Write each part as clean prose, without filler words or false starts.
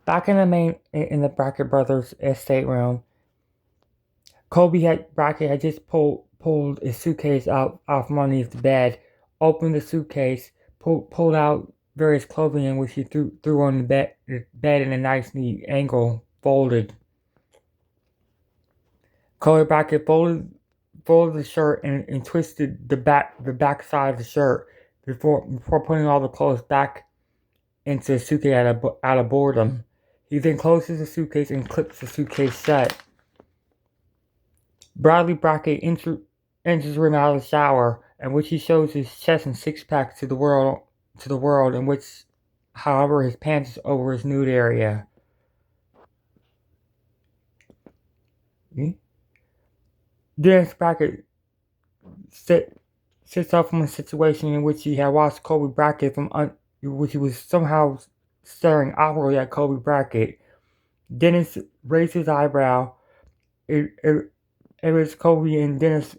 Back in the Brackett brothers' estate room, Brackett had just pulled his suitcase out from underneath the bed, opened the suitcase, pulled out various clothing in which he threw on the bed in a nice neat angle, folded. Colby Brackett folded the shirt and twisted the back side of the shirt before putting all the clothes back into the suitcase out of boredom. He then closes the suitcase and clips the suitcase shut. Bradley Brackett enters the room out of the shower, in which he shows his chest and six-pack to the world, in which, however, his pants is over his nude area. Dennis Brackett sits up from a situation in which he had watched Colby Brackett which he was somehow staring awkwardly at Colby Brackett. Dennis raised his eyebrow. It was Colby and Dennis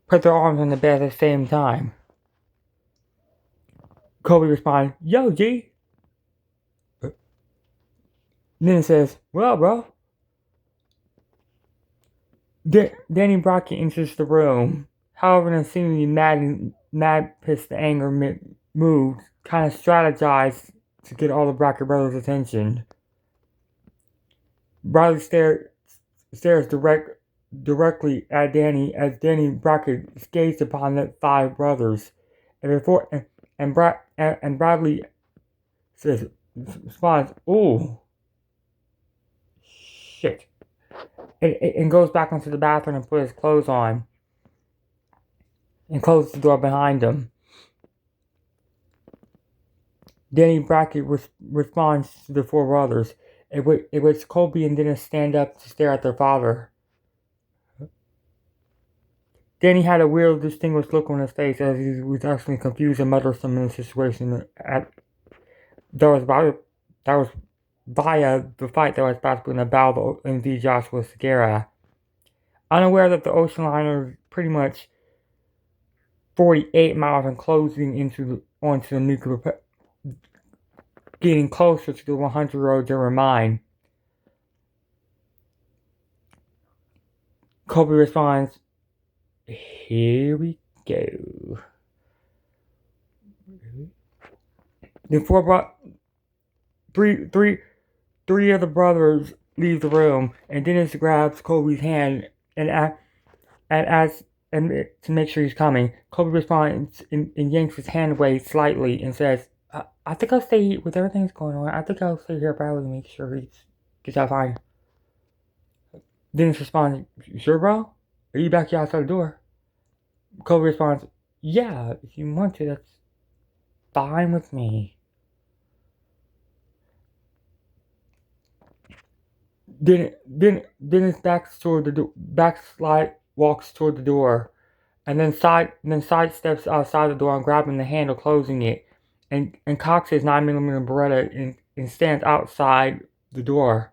put their arms on the bed at the same time. Colby responds, "Yo, G." Dennis says, "Well, bro." Danny Brackett enters the room. However, in a seemingly mad, pissed, anger mood, kind of strategized to get all the Brackett brothers' attention. Bradley stares directly at Danny as Danny Brackett gazed upon the five brothers, and Bradley responds, "Ooh, shit," and goes back into the bathroom and puts his clothes on, and closes the door behind him. Danny Brackett responds to the four brothers, in which Colby and Dennis stand up to stare at their father. Danny had a weird, distinguished look on his face as he was actually confused and mutters some in the situation that was via the fight that was about in the battle in V. Joshua Segura. Unaware that the ocean liner is pretty much 48 miles and closing onto the nuclear, getting closer to the 100-year-old German mine. Colby responds, "Here we go." Three of the brothers leave the room, and Dennis grabs Colby's hand and to make sure he's coming. Colby responds and yanks his hand away slightly and says, "I think I'll stay with everything that's going on. I think I'll stay here probably to make sure he gets out fine." Dennis responds, "You sure, bro? Are you back here outside the door?" Colby responds, "Yeah, if you want to, that's fine with me." Dennis walks toward the door, and then sidesteps outside the door and grabbing the handle, closing it, and cocks his 9mm Beretta and stands outside the door.